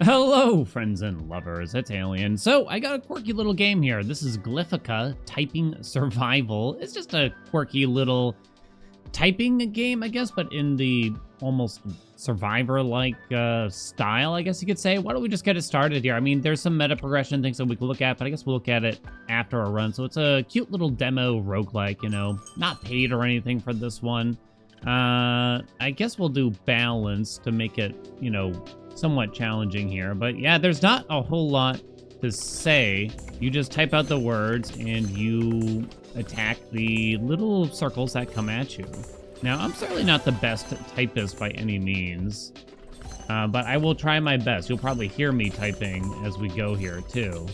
Hello, friends and lovers. It's Alien. So, I got a quirky little game here. This is Glyphica Typing Survival. It's just a quirky little typing game, I guess, but in the almost survivor-like style, I guess you could say. Why don't we just get it started here? I mean, there's some meta progression things that we can look at, but I guess we'll look at it after a run. So it's a cute little demo roguelike, not paid or anything for this one. I guess we'll do balance to make it, somewhat challenging here. But yeah, there's not a whole lot to say. You just type out the words and you attack the little circles that come at you. Now, I'm certainly not the best typist by any means, but I will try my best. You'll probably hear me typing as we go here too.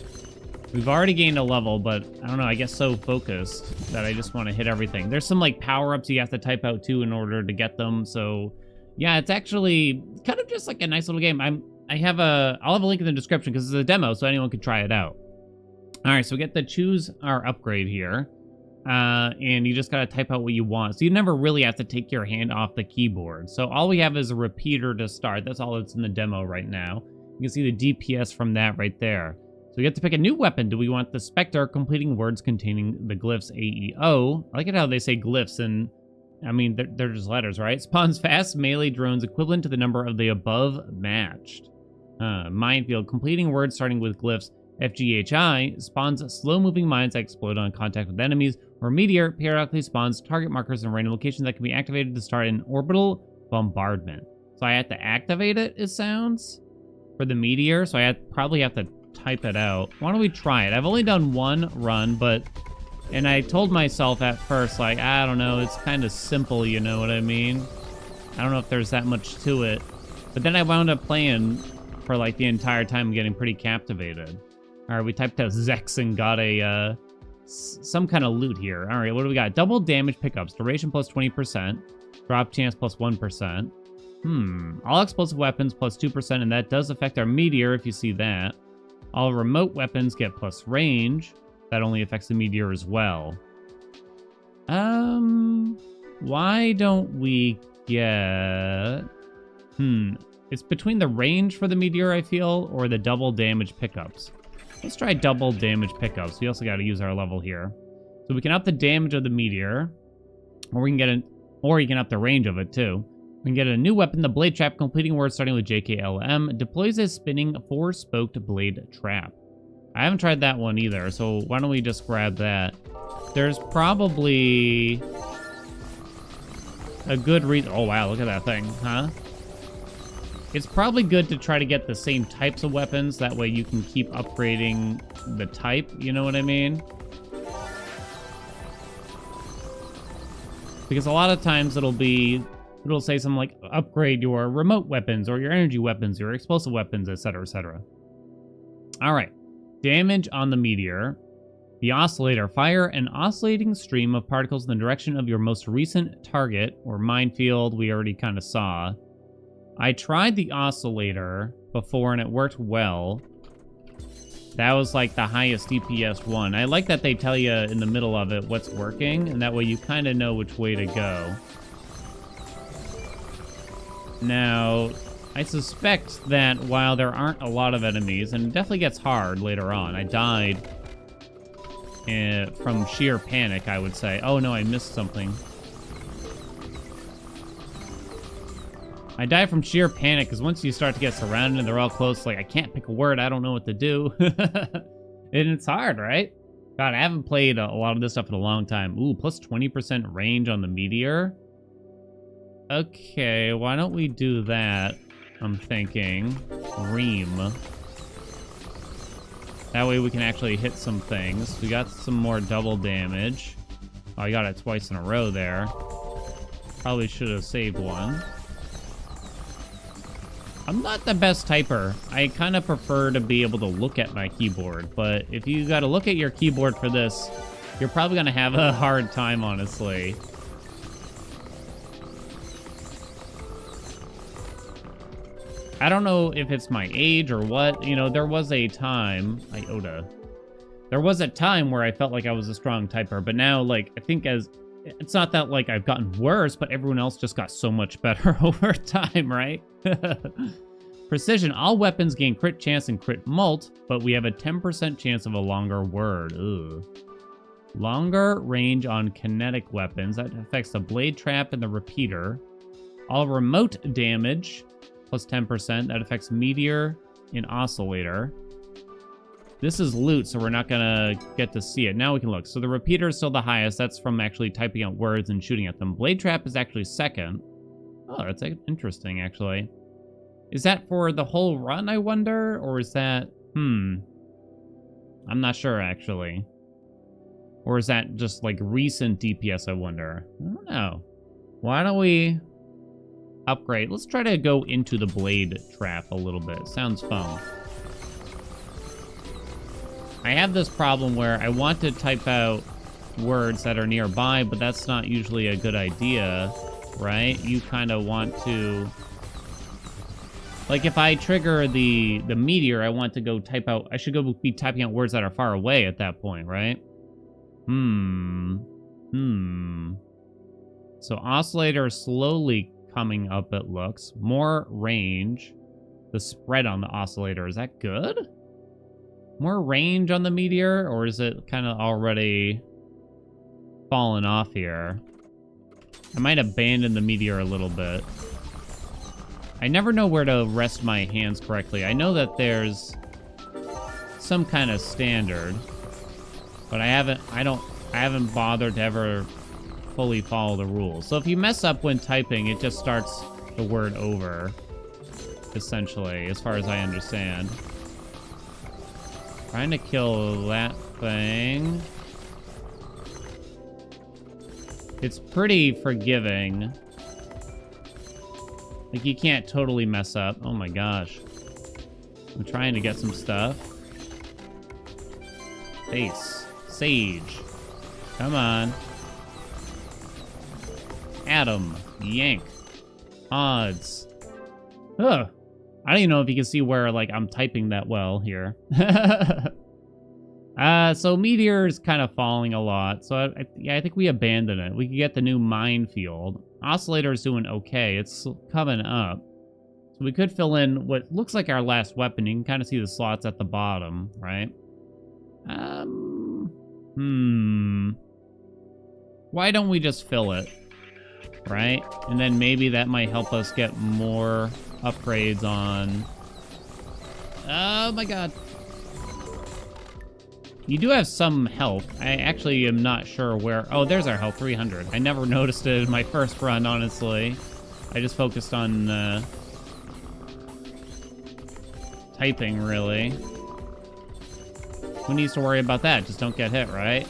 We've already gained a level, but I don't know, I get so focused that I just want to hit everything. There's some like power-ups you have to type out too in order to get them. So yeah, it's actually kind of just like a nice little game. I'll have a link in the description because it's a demo, so anyone can try it out. All right, so we get to choose our upgrade here. And you just got to type out what you want. So you never really have to take your hand off the keyboard. So all we have is a repeater to start. That's all that's in the demo right now. You can see the DPS from that right there. So we get to pick a new weapon. Do we want the Spectre, completing words containing the glyphs AEO? I like it how they say glyphs, and I mean, they're just letters, right? Spawns fast melee drones equivalent to the number of the above matched. Minefield, completing words starting with glyphs FGHI, spawns slow-moving mines that explode on contact with enemies, or Meteor periodically spawns target markers in random locations that can be activated to start an orbital bombardment. So I have to activate it, it sounds, for the Meteor, so I probably have to type it out. Why don't we try it? I've only done one run, and I told myself at first, like, I don't know, it's kind of simple, you know what I mean? I don't know if there's that much to it. But then I wound up playing for like the entire time, getting pretty captivated. All right, we typed out Zex and got a some kind of loot here. All right, what do we got? Double damage pickups, duration plus 20%, drop chance plus 1%. All explosive weapons plus 2%, and that does affect our Meteor if you see that. All remote weapons get plus range. That only affects the Meteor as well. Why don't we get... It's between the range for the Meteor, I feel, or the double damage pickups. Let's try double damage pickups. We also got to use our level here. So we can up the damage of the Meteor, or we can get or you can up the range of it too. We can get a new weapon, the Blade Trap, completing words starting with JKLM, deploys a spinning 4-spoked blade trap. I haven't tried that one either, so why don't we just grab that? There's probably a good reason. Oh wow, look at that thing, huh? It's probably good to try to get the same types of weapons. That way you can keep upgrading the type, you know what I mean? Because a lot of times it'll say something like, upgrade your remote weapons or your energy weapons, your explosive weapons, etc., etc. All right. Damage on the Meteor. The Oscillator. Fire an oscillating stream of particles in the direction of your most recent target, or minefield, we already kind of saw. I tried the Oscillator before and it worked well. That was like the highest DPS one. I like that they tell you in the middle of it what's working, and that way you kind of know which way to go. Now, I suspect that while there aren't a lot of enemies, and it definitely gets hard later on. I died from sheer panic, I would say. Oh no, I missed something. I died from sheer panic, because once you start to get surrounded and they're all close, like, I can't pick a word, I don't know what to do. And it's hard, right? God, I haven't played a lot of this stuff in a long time. Ooh, plus 20% range on the Meteor. Okay, why don't we do that? I'm thinking. Ream. That way we can actually hit some things. We got some more double damage. Oh, I got it twice in a row there. Probably should have saved one. I'm not the best typer. I kind of prefer to be able to look at my keyboard, but if you got to look at your keyboard for this, you're probably going to have a hard time, honestly. I don't know if it's my age or what. You know, there was a time... There was a time where I felt like I was a strong typer, but now, like, I think it's not that, like, I've gotten worse, but everyone else just got so much better over time, right? Precision. All weapons gain crit chance and crit mult, but we have a 10% chance of a longer word. Ugh. Longer range on kinetic weapons. That affects the blade trap and the repeater. All remote damage, plus 10%. That affects meteor and oscillator. This is loot, so we're not gonna get to see it. Now we can look. So the repeater is still the highest. That's from actually typing out words and shooting at them. Blade trap is actually second. Oh, that's interesting, actually. Is that for the whole run, I wonder? Or is that... I'm not sure, actually. Or is that just, like, recent DPS, I wonder? I don't know. Why don't we upgrade? Let's try to go into the blade trap a little bit. Sounds fun. I have this problem where I want to type out words that are nearby, but that's not usually a good idea, right? You kind of want to... Like, if I trigger the meteor, I want to go type out... I should go be typing out words that are far away at that point, right? So oscillator is slowly coming up, it looks. More range. The spread on the oscillator, is that good? More range on the meteor, or is it kind of already fallen off here? I might abandon the meteor a little bit. I never know where to rest my hands correctly. I know that there's some kind of standard, but I haven't bothered to ever fully follow the rules. So if you mess up when typing, it just starts the word over, essentially, as far as I understand. Trying to kill that thing. It's pretty forgiving. Like, you can't totally mess up. Oh my gosh. I'm trying to get some stuff. Face. Sage. Come on. Adam. Yank. Odds. Ugh. I don't even know if you can see where, like, I'm typing that well here. So Meteor is kind of falling a lot. So, I think we abandon it. We could get the new Minefield. Oscillator is doing okay. It's coming up. So we could fill in what looks like our last weapon. You can kind of see the slots at the bottom, right? Why don't we just fill it? Right? And then maybe that might help us get more upgrades on... Oh my god. You do have some health. I actually am not sure where... Oh, there's our health, 300. I never noticed it in my first run, honestly. I just focused on typing, really. Who needs to worry about that? Just don't get hit, right?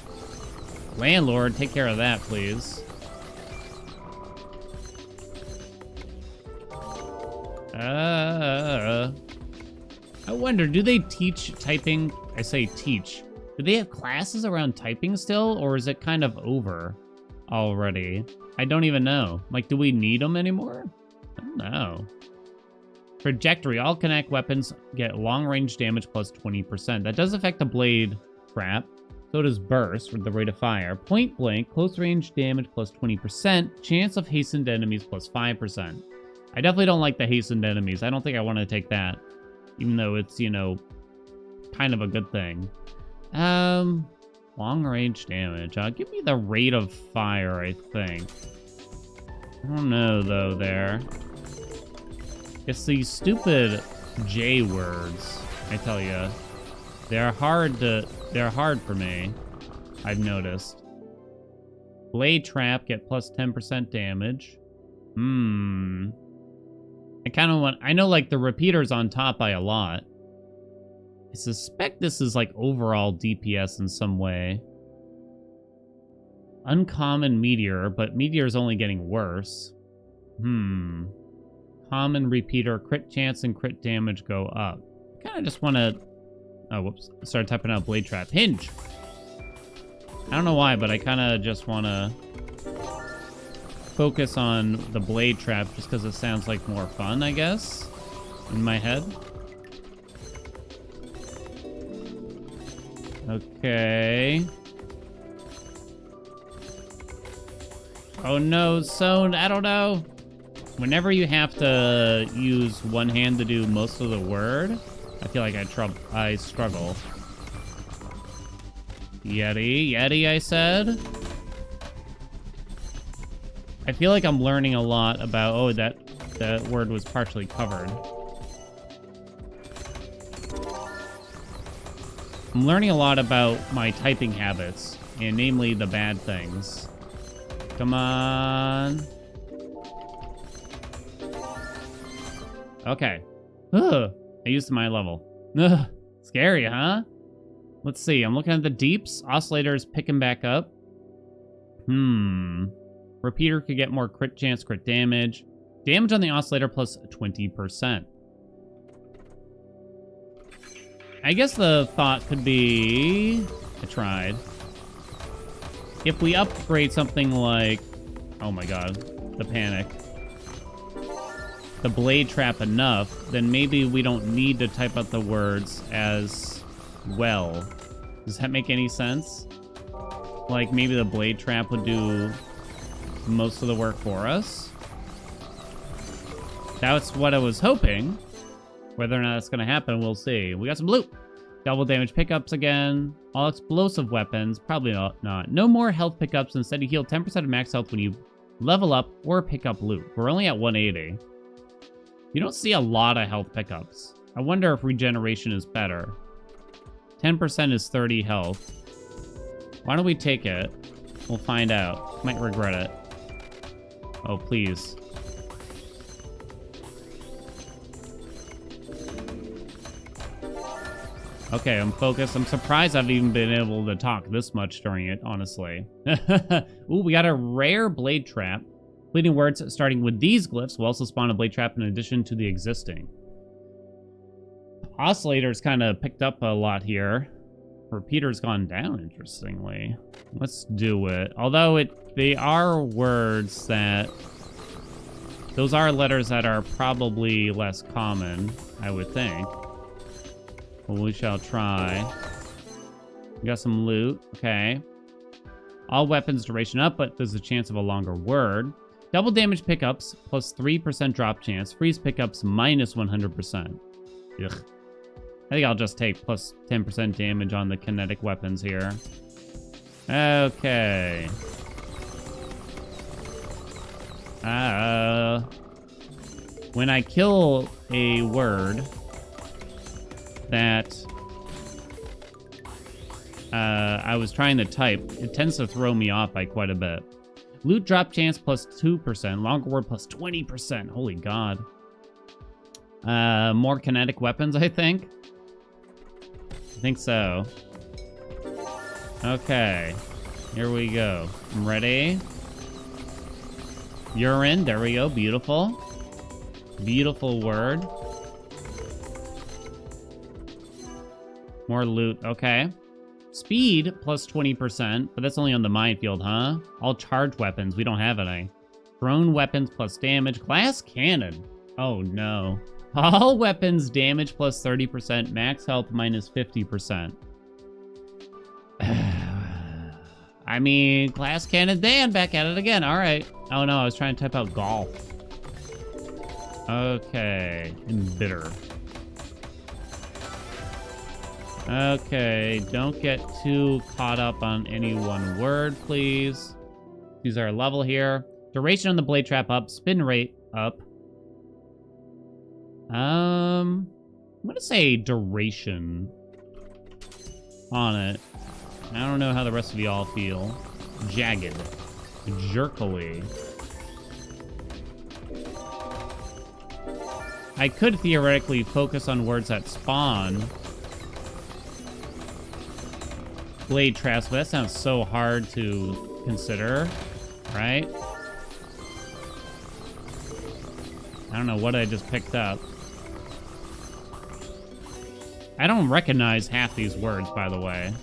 Landlord, take care of that, please. I wonder, do they teach typing? I say teach. Do they have classes around typing still, or is it kind of over already? I don't even know. Like, do we need them anymore? I don't know. Trajectory. All kinetic weapons get long-range damage plus 20%. That does affect the blade trap. So does burst with the rate of fire. Point blank, close-range damage plus 20%. Chance of hastened enemies plus 5%. I definitely don't like the hastened enemies. I don't think I want to take that. Even though it's, you know, kind of a good thing. Long range damage. Give me the rate of fire, I think. I don't know, though, there. It's these stupid J words, I tell you. They're hard for me, I've noticed. Blade trap, get plus 10% damage. I know, like, the repeater's on top by a lot. I suspect this is, like, overall DPS in some way. Uncommon meteor, but meteor's only getting worse. Common repeater, crit chance and crit damage go up. I kind of just want to... Oh, whoops. I started typing out blade trap. Hinge! I don't know why, but I kind of just want to focus on the blade trap just because it sounds like more fun, I guess, in my head. Okay. Oh no, Zone, I don't know. Whenever you have to use one hand to do most of the word, I feel like I struggle. Yeti, I said. I feel like I'm learning a lot about, oh, that word was partially covered. I'm learning a lot about my typing habits, and namely the bad things. Come on. Okay. Ugh. I used my level. Ugh. Scary, huh? Let's see. I'm looking at the deeps. Oscillator's picking back up. Repeater could get more crit chance, crit damage. Damage on the oscillator plus 20%. I guess the thought could be... I tried. If we upgrade something like... Oh my god. The panic. The blade trap enough, then maybe we don't need to type out the words as well. Does that make any sense? Like, maybe the blade trap would do most of the work for us? That's what I was hoping. Whether or not that's going to happen, we'll see. We got some loot. Double damage pickups again. All explosive weapons. Probably not. No more health pickups. Instead, you heal 10% of max health when you level up or pick up loot. We're only at 180. You don't see a lot of health pickups. I wonder if regeneration is better. 10% is 30 health. Why don't we take it? We'll find out. Might regret it. Oh, please. Okay, I'm focused. I'm surprised I've even been able to talk this much during it, honestly. Ooh, we got a rare blade trap. Fleeting words starting with these glyphs will also spawn a blade trap in addition to the existing. Oscillator's kind of picked up a lot here. Repeater's gone down, interestingly. Let's do it. Although they are words that... Those are letters that are probably less common, I would think. Well, we shall try. We got some loot. Okay. All weapons duration up, but there's a chance of a longer word. Double damage pickups, plus 3% drop chance. Freeze pickups, minus 100%. Ugh. I think I'll just take plus 10% damage on the kinetic weapons here. Okay. When I kill a word that I was trying to type, it tends to throw me off by quite a bit. Loot drop chance plus 2%. Longer word plus 20%. Holy god. More kinetic weapons, I think. I think so. Okay. Here we go. I'm ready. Urine. There we go. Beautiful. Beautiful word. More loot. Okay. Speed plus 20%, but that's only on the minefield, huh? All charged weapons. We don't have any. Thrown weapons plus damage. Glass cannon. Oh, no. All weapons damage plus 30%. Max health minus 50%. I mean, glass cannon Dan back at it again. All right. Oh, no. I was trying to type out golf. Okay. Bitter. Okay, don't get too caught up on any one word, please. Use our level here. Duration on the blade trap up. Spin rate up. I'm gonna say duration on it. I don't know how the rest of y'all feel. Jagged. Jerkily. I could theoretically focus on words that spawn blade traps, but that sounds so hard to consider, right? I don't know what I just picked up. I don't recognize half these words, by the way.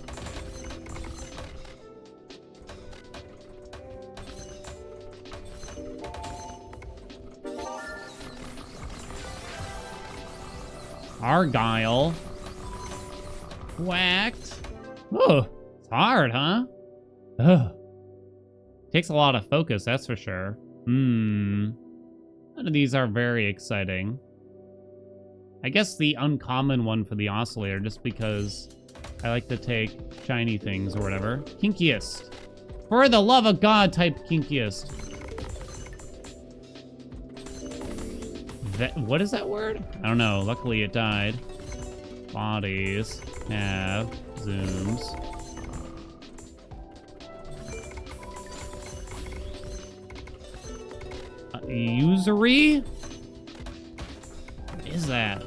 Argyle. Whacked. Whoa. It's hard, huh? Ugh. Takes a lot of focus, that's for sure. None of these are very exciting. I guess the uncommon one for the oscillator, just because I like to take shiny things or whatever. Kinkiest. For the love of God, type kinkiest. What is that word? I don't know. Luckily, it died. Bodies. Have. Zooms. Usury? What is that?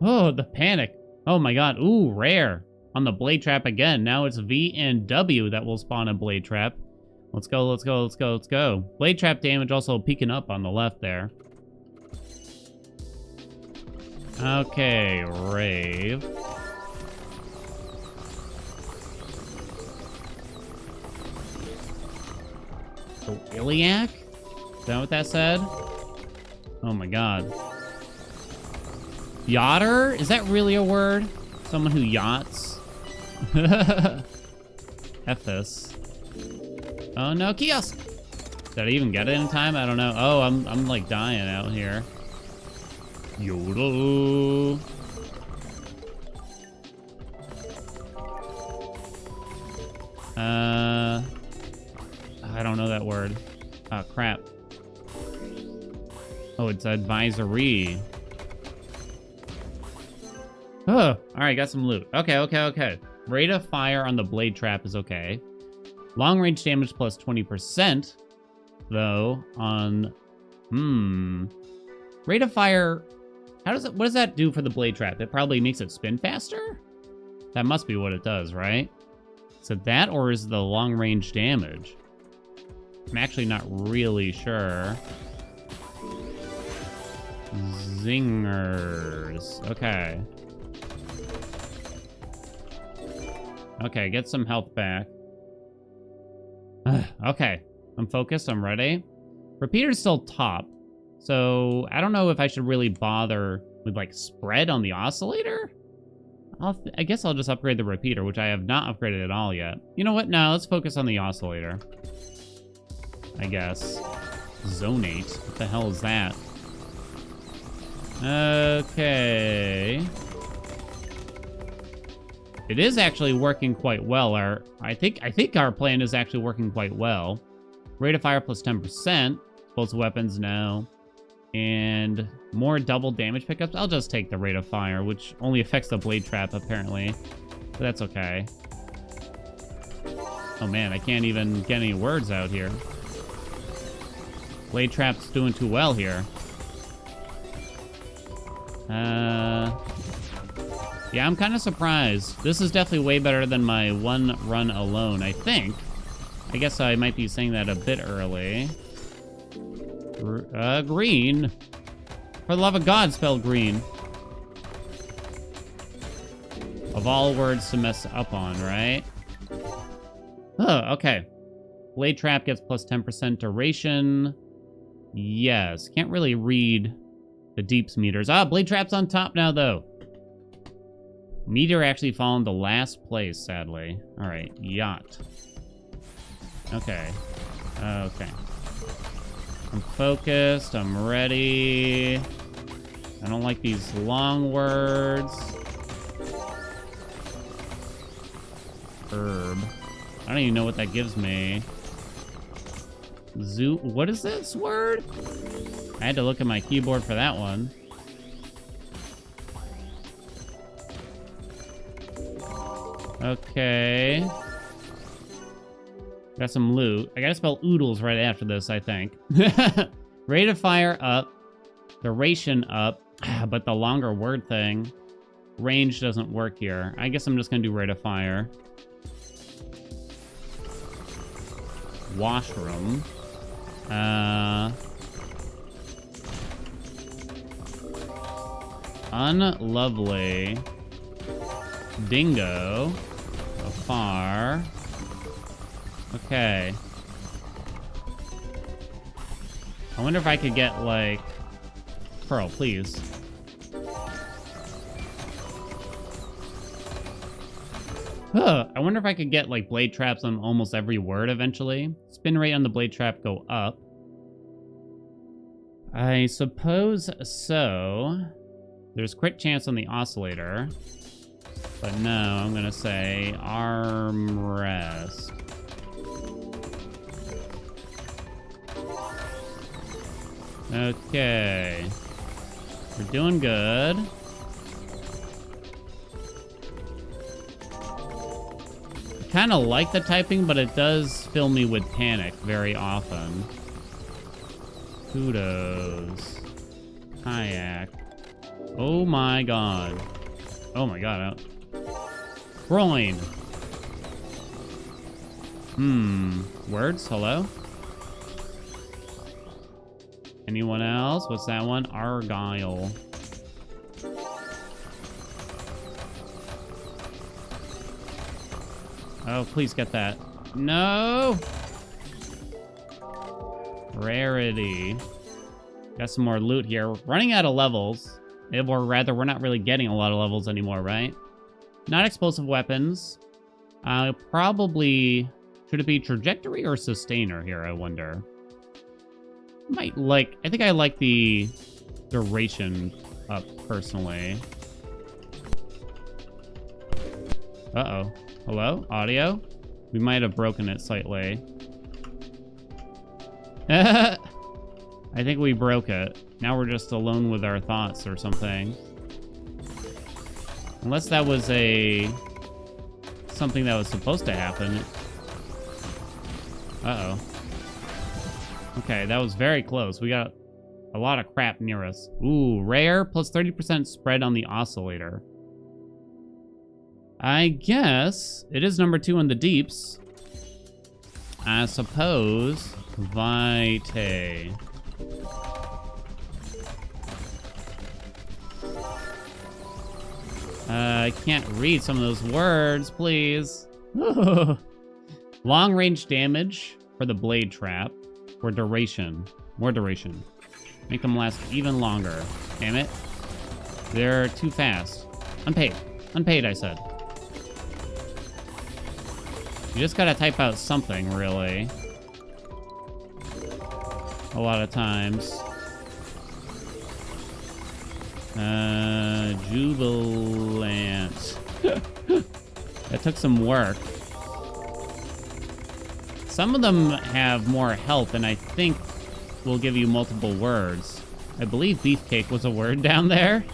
Oh, the panic. Oh my god. Ooh, rare. On the blade trap again. Now it's V and W that will spawn a blade trap. Let's go, let's go, let's go, let's go. Blade trap damage also peeking up on the left there. Okay, rave. Oh, iliac? Is that what that said? Oh my god. Yachter? Is that really a word? Someone who yachts? F this. Oh no, kiosk! Did I even get it in time? I don't know. Oh, I'm like dying out here. Yodel. I don't know that word. Oh, crap. Oh, it's advisory. Oh, alright, got some loot. Okay. Rate of fire on the blade trap is okay. Long range damage plus 20%, though, on... Rate of fire... what does that do for the blade trap? It probably makes it spin faster? That must be what it does, right? Is it that, or is it the long range damage? I'm actually not really sure. Zingers. Okay. Okay, get some health back. Okay, I'm focused, I'm ready. Repeater's still top, so I don't know if I should really bother with, like, spread on the oscillator? I guess I'll just upgrade the repeater, which I have not upgraded at all yet. You know what? No, let's focus on the oscillator. I guess. Zonate. What the hell is that? Okay. It is actually working quite well. I think our plan is actually working quite well. Rate of fire plus 10%. Both weapons now. And more double damage pickups. I'll just take the rate of fire, which only affects the blade trap, apparently. But that's okay. Oh man, I can't even get any words out here. Blade trap's doing too well here. Yeah, I'm kind of surprised. This is definitely way better than my one run alone, I think. I guess I might be saying that a bit early. Green. For the love of God, spell green. Of all words to mess up on, right? Oh, okay. Blade trap gets plus 10% duration. Yes. Can't really read the deeps meters. Ah, blade trap's on top now, though. Meteor actually fallen to last place, sadly. All right, yacht. Okay. Okay. I'm focused. I'm ready. I don't like these long words. Herb. I don't even know what that gives me. Zoo. What is this word? I had to look at my keyboard for that one. Okay. Got some loot. I gotta spell oodles right after this, I think. Rate of fire up. Duration up. But the longer word thing. Range doesn't work here. I guess I'm just gonna do rate of fire. Washroom. Unlovely. Dingo. Afar. Okay. I wonder if I could get, like... Pearl, please. I wonder if I could get like blade traps on almost every word eventually. Spin rate on the blade trap go up. I suppose so. There's crit chance on the oscillator. But no, I'm gonna say armrest. Okay. We're doing good. I kind of like the typing, but it does fill me with panic very often. Kudos. Kayak. Oh my god. Oh my god. Groin. Words? Hello? Anyone else? What's that one? Argyle. Oh, please get that. No! Rarity. Got some more loot here. We're running out of levels. Or rather, we're not really getting a lot of levels anymore, right? Not explosive weapons. Probably... Should it be trajectory or sustainer here, I wonder? I think I like the duration up, personally. Uh-oh. Hello? Audio? We might have broken it slightly. I think we broke it. Now we're just alone with our thoughts or something. Unless that was something that was supposed to happen. Uh-oh. Okay, that was very close. We got a lot of crap near us. Ooh, rare plus 30% spread on the oscillator. I guess it is number 2 in the deeps. I suppose Vitae. I can't read some of those words, please. Long range damage for the blade trap. Or duration. More duration. Make them last even longer. Damn it. They're too fast. Unpaid. Unpaid, I said. You just gotta type out something, really. A lot of times. Jubilant. That took some work. Some of them have more health, and I think will give you multiple words. I believe beefcake was a word down there.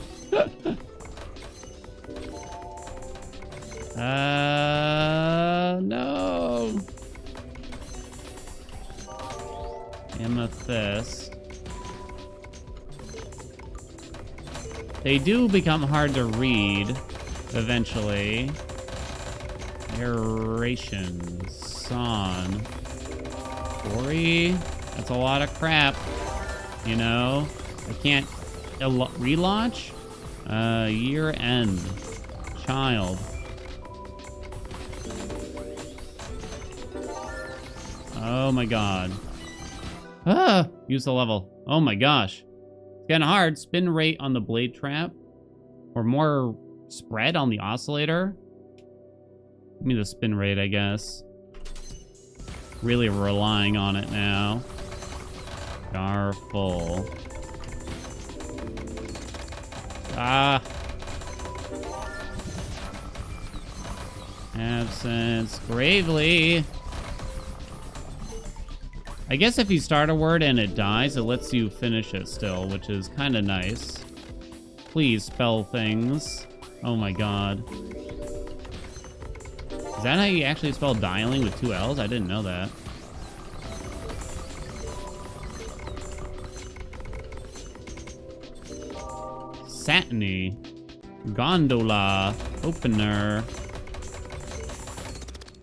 No. Amethyst. They do become hard to read eventually. Aeration. Son. Ori. That's a lot of crap. You know? I can't relaunch? Year end. Child. Oh my god. Ah! Use the level. Oh my gosh. It's getting hard. Spin rate on the blade trap. Or more spread on the oscillator. Give me the spin rate, I guess. Really relying on it now. Jar full. Ah. Absence. Gravely. I guess if you start a word and it dies, it lets you finish it still, which is kind of nice. Please spell things. Oh my god. Is that how you actually spell dialing with 2 L's? I didn't know that. Satiny. Gondola. Opener.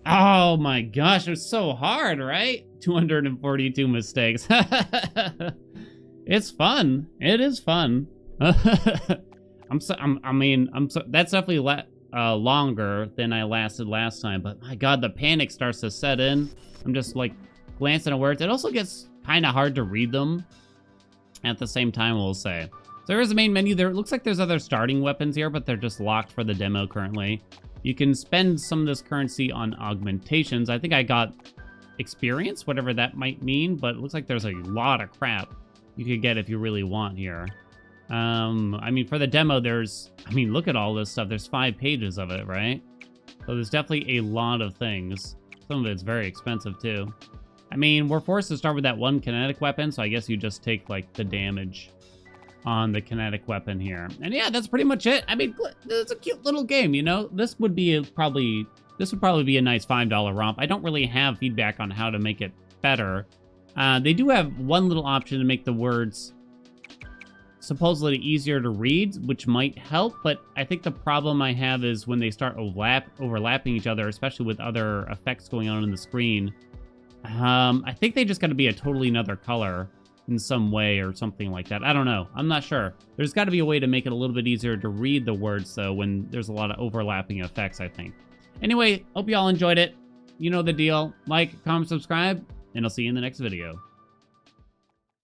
Oh my gosh, it's so hard, right? 242 mistakes. It's fun. It is fun. That's definitely longer than I lasted last time, but my god, the panic starts to set in. I'm just like glancing at words. It also gets kind of hard to read them at the same time, we'll say. So there's the main menu there. It looks like there's other starting weapons here, but they're just locked for the demo currently. You can spend some of this currency on augmentations. I think I got experience, whatever that might mean, but it looks like there's a lot of crap you could get if you really want here. I mean, for the demo, look at all this stuff. There's 5 pages of it, right? So there's definitely a lot of things. Some of it's very expensive, too. I mean, we're forced to start with that one kinetic weapon, so I guess you just take, like, the damage on the kinetic weapon here. And yeah, that's pretty much it. I mean, it's a cute little game, you know? This would probably be a nice $5 romp. I don't really have feedback on how to make it better. They do have one little option to make the words supposedly easier to read, which might help, but I think the problem I have is when they start overlapping each other, especially with other effects going on the screen. I think they just got to be a totally another color in some way or something like that. I don't know. I'm not sure. There's got to be a way to make it a little bit easier to read the words, though, when there's a lot of overlapping effects, I think. Anyway, hope you all enjoyed it. You know the deal. Like, comment, subscribe, and I'll see you in the next video.